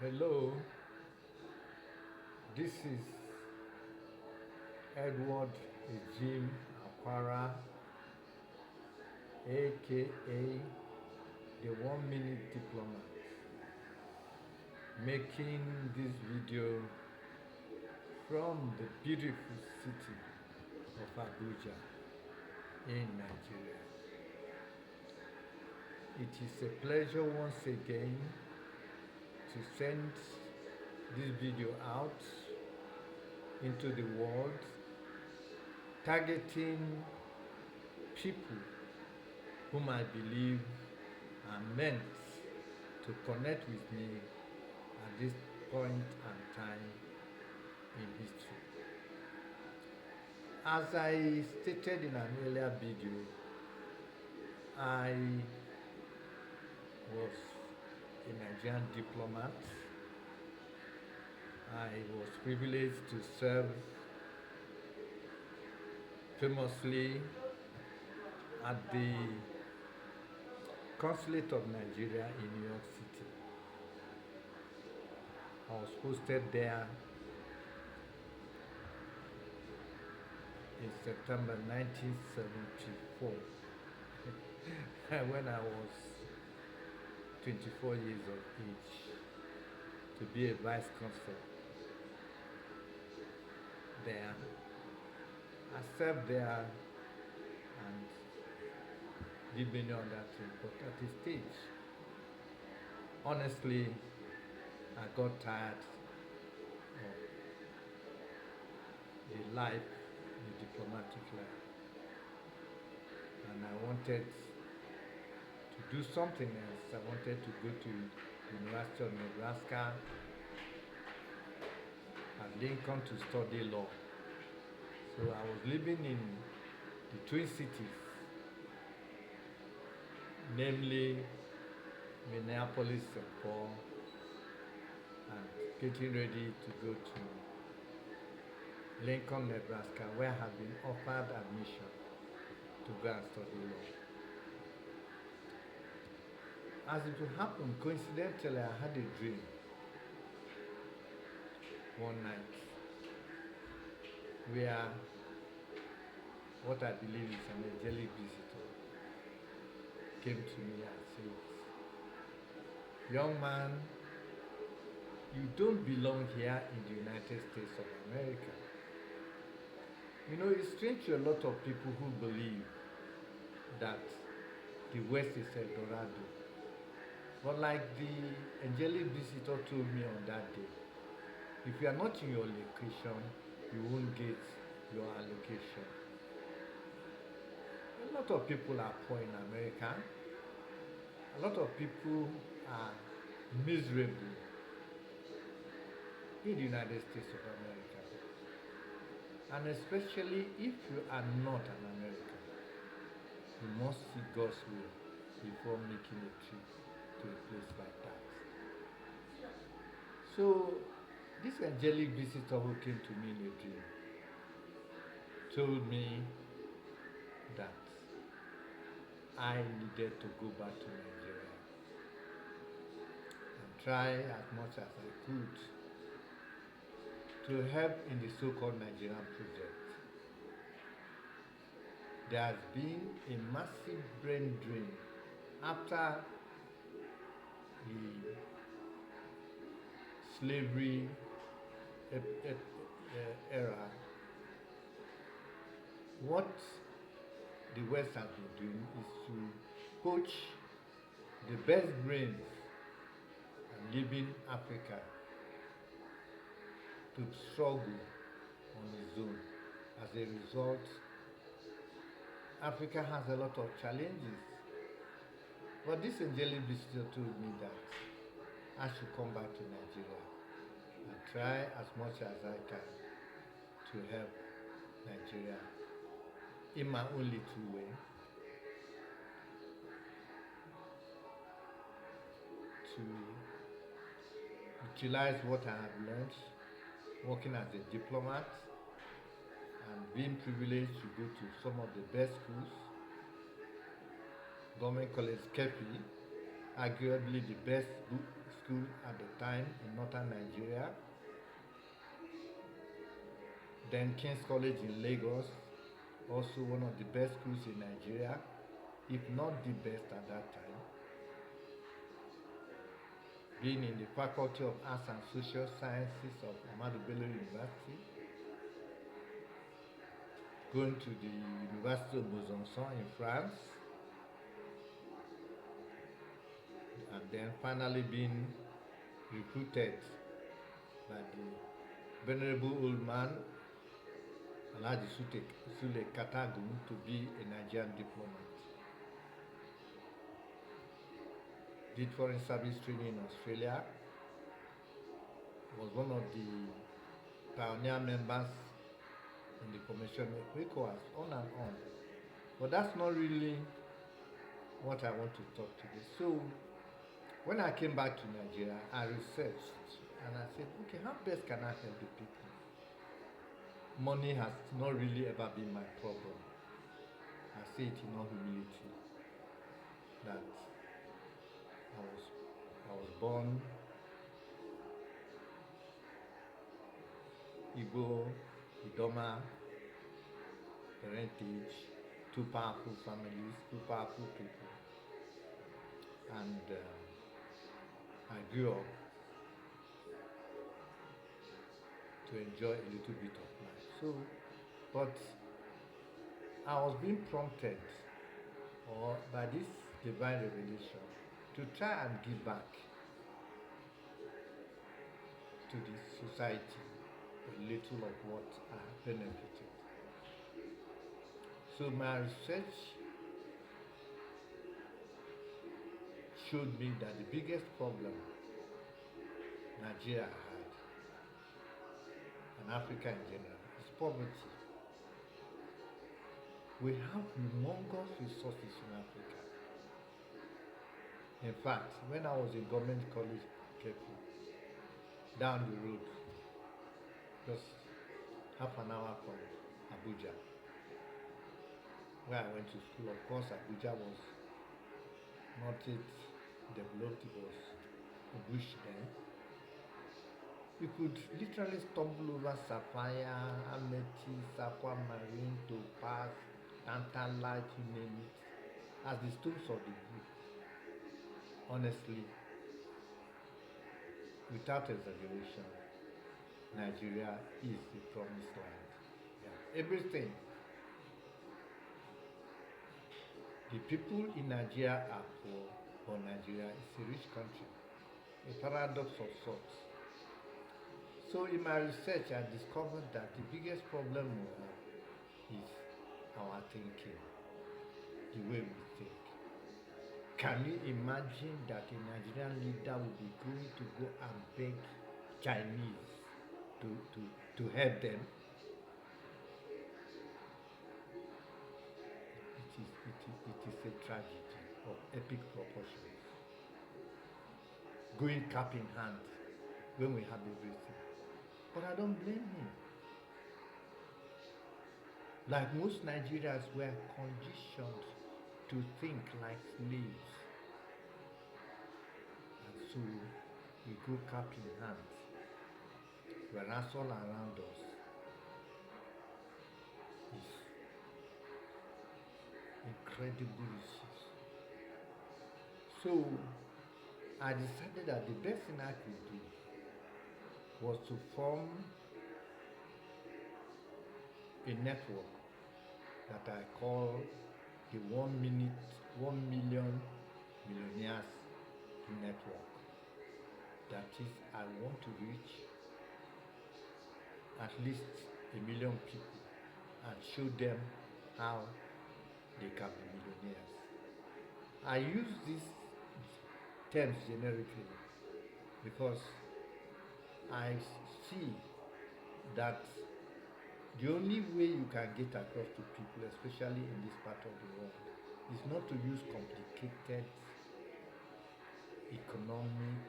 Hello, this is Edward Ejim Akwara, aka the 1 Minute Diplomat, making this video from the beautiful city of Abuja in Nigeria. It is a pleasure once again to send this video out into the world, targeting people whom I believe are meant to connect with me at this point and time in history. As I stated in an earlier video, I was a Nigerian diplomat. I was privileged to serve famously at the Consulate of Nigeria in New York City. I was posted there in September 1974 when I was 24 years of age, to be a vice consul there. I served there and did many other things, but at a stage, honestly, I got tired of the life, the diplomatic life, and I wanted to do something else. I wanted to go to University of Nebraska at Lincoln to study law. So I was living in the Twin Cities, namely Minneapolis, St. Paul, and getting ready to go to Lincoln, Nebraska, where I had been offered admission to go and study law. As it would happen, coincidentally, I had a dream one night where what I believe is an angelic visitor came to me and said, "Young man, you don't belong here in the United States of America." You know, it's strange to a lot of people who believe that the West is El Dorado. But like the angelic visitor told me on that day, if you are not in your location, you won't get your allocation. A lot of people are poor in America. A lot of people are miserable in the United States of America. And especially if you are not an American, you must see God's will before making a trip to a place like that. So this angelic visitor who came to me in a dream told me that I needed to go back to Nigeria and try as much as I could to help in the so-called Nigerian project. There has been a massive brain drain after the slavery era. What the West has been doing is to poach the best brains and leaving Africa to struggle on its own. As a result, Africa has a lot of challenges. But this angelic visitor told me that I should come back to Nigeria and try as much as I can to help Nigeria in my own little way, to utilize what I have learned working as a diplomat and being privileged to go to some of the best schools. Government College Kefi, arguably the best school at the time in northern Nigeria. Then King's College in Lagos, also one of the best schools in Nigeria, if not the best at that time. Being in the Faculty of Arts and Social Sciences of Ahmadu Bello University, going to the University of Besançon in France, and then finally being recruited by the venerable old man Alhaji Sule Katagun to be a Nigerian diplomat. Did foreign service training in Australia, was one of the pioneer members in the Commission of ECOWAS, on and on. But that's not really what I want to talk today. So when I came back to Nigeria, I researched and I said, okay, how best can I help the people? Money has not really ever been my problem. I say it in all humility that I was born Igbo, Idoma, parentage, two powerful families, two powerful people. And I grew up to enjoy a little bit of life. So, but I was being prompted or by this divine revelation to try and give back to the society a little of what I have benefited. So my research showed me that the biggest problem Nigeria had, and Africa in general, is poverty. We have humongous resources in Africa. In fact, when I was in government college, Kepi, down the road, just half an hour from Abuja, where I went to school. Of course, Abuja was not yet developed, it was a bush then. You could literally stumble over sapphire, amethyst, aquamarine, topaz, tantalite, you name it, as the stones of the book. Honestly, without exaggeration, Nigeria is the promised land. Yeah. Everything. The people in Nigeria are poor, but Nigeria is a rich country. A paradox of sorts. So in my research, I discovered that the biggest problem we have is our thinking, the way we think. Can you imagine that a Nigerian leader will be going to go and beg Chinese to help them? It is a tragedy of epic proportions. Going cap in hand when we have everything. But I don't blame him. Like most Nigerians were conditioned to think like slaves. And so we go cap in hand. Whereas all around us is incredible riches. So I decided that the best thing I could do was to form a network that I call the 1 Million Millionaires Network. That is, I want to reach at least 1 million people and show them how they can be millionaires. I use these terms generically because I see that the only way you can get across to people, especially in this part of the world, is not to use complicated economic,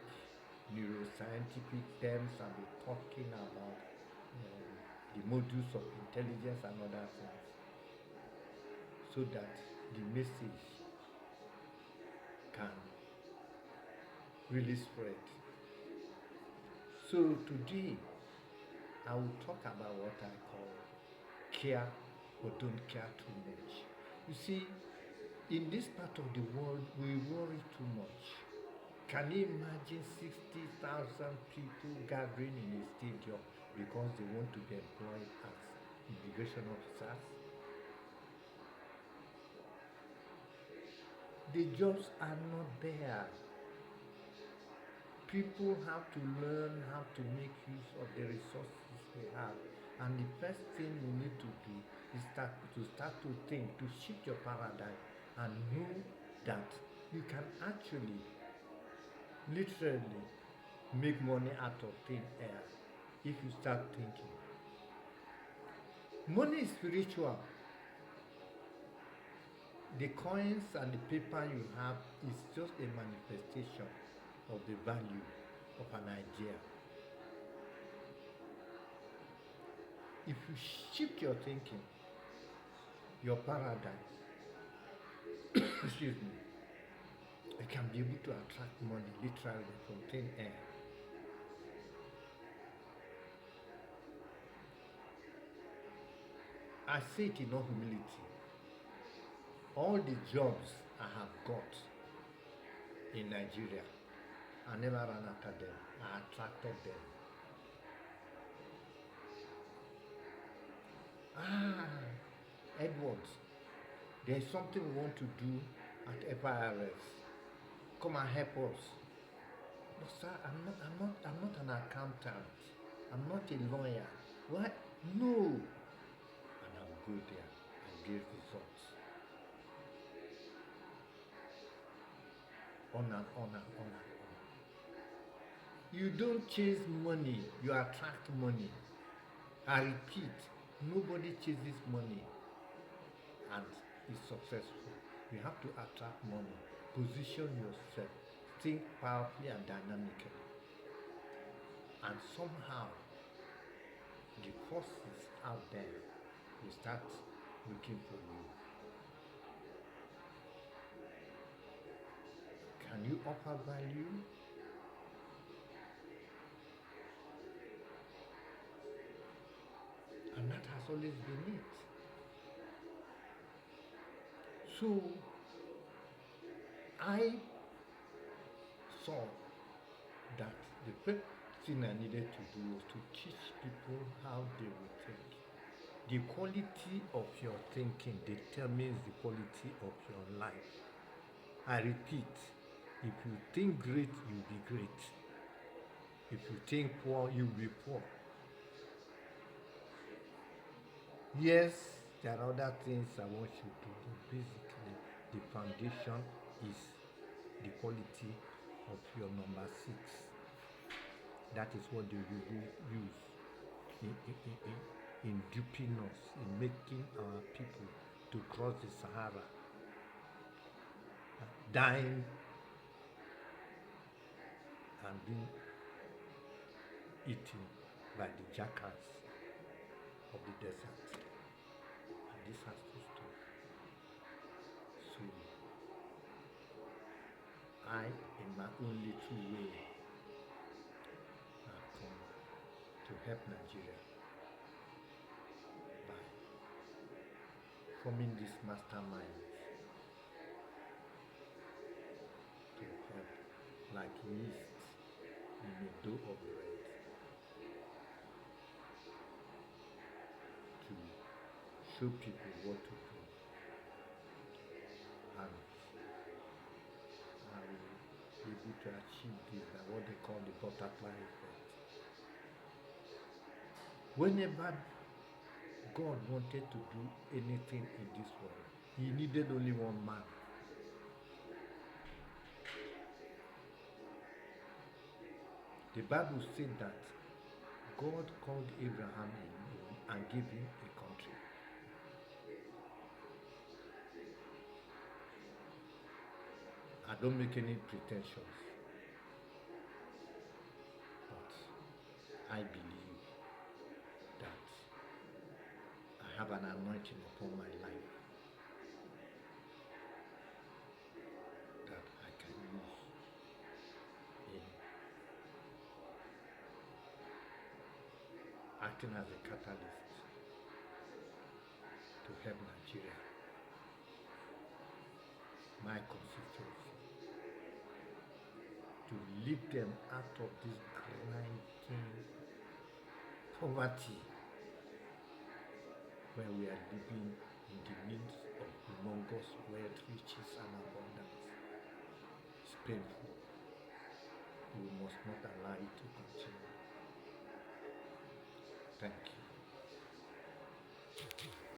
neuroscientific terms and be talking about the modus of intelligence and other things, so that the message can really spread. So today, I will talk about what I call care but don't care too much. You see, in this part of the world, we worry too much. Can you imagine 60,000 people gathering in a stadium because they want to be employed as immigration officers? The jobs are not there. People have to learn how to make use of the resources we have. And the first thing we need to do is start to think, to shift your paradigm and know that you can actually, literally, make money out of thin air if you start thinking. Money is spiritual. The coins and the paper you have is just a manifestation of the value of an idea. If you shift your thinking, your paradigm, excuse me, you can be able to attract money literally from thin air. I say it in all humility. All the jobs I have got in Nigeria, I never ran after them. I attracted them. Edward, there's something we want to do at FIRS. Come and help us. No, sir, I'm not an accountant. I'm not a lawyer. What? No. And I'll go there and get results. On and on and on and on. You don't chase money, you attract money. I repeat, nobody chases money and is successful. You have to attract money. Position yourself. Think powerfully and dynamically. And somehow, the forces out there will start looking for you. Can you offer value? And that has always been it. So, I saw that the first thing I needed to do was to teach people how they would think. The quality of your thinking determines the quality of your life. I repeat, if you think great, you'll be great. If you think poor, you'll be poor. Yes, there are other things I want you to do. Basically, the foundation is the quality of your number 6. That is what they will use in duping us, in making our people to cross the Sahara, dying and being eaten by the jackals of the desert. And this has to stop. So, I, in my own little way, have come to help Nigeria by forming this mastermind to help like yeast in a dough of bread to show people what to do. And I will be able to achieve this by what they call the butterfly effect. Whenever God wanted to do anything in this world, He needed only one man. The Bible said that God called Abraham in and gave him a country. I don't make any pretensions, but I believe that I have an anointing upon my life that I can use in acting as a catalyst to help Nigeria, my constituency, to lift them out of this grinding poverty where we are living in the midst of humongous wealth, riches, and abundance. It's painful. We must not allow it to continue. Thank you.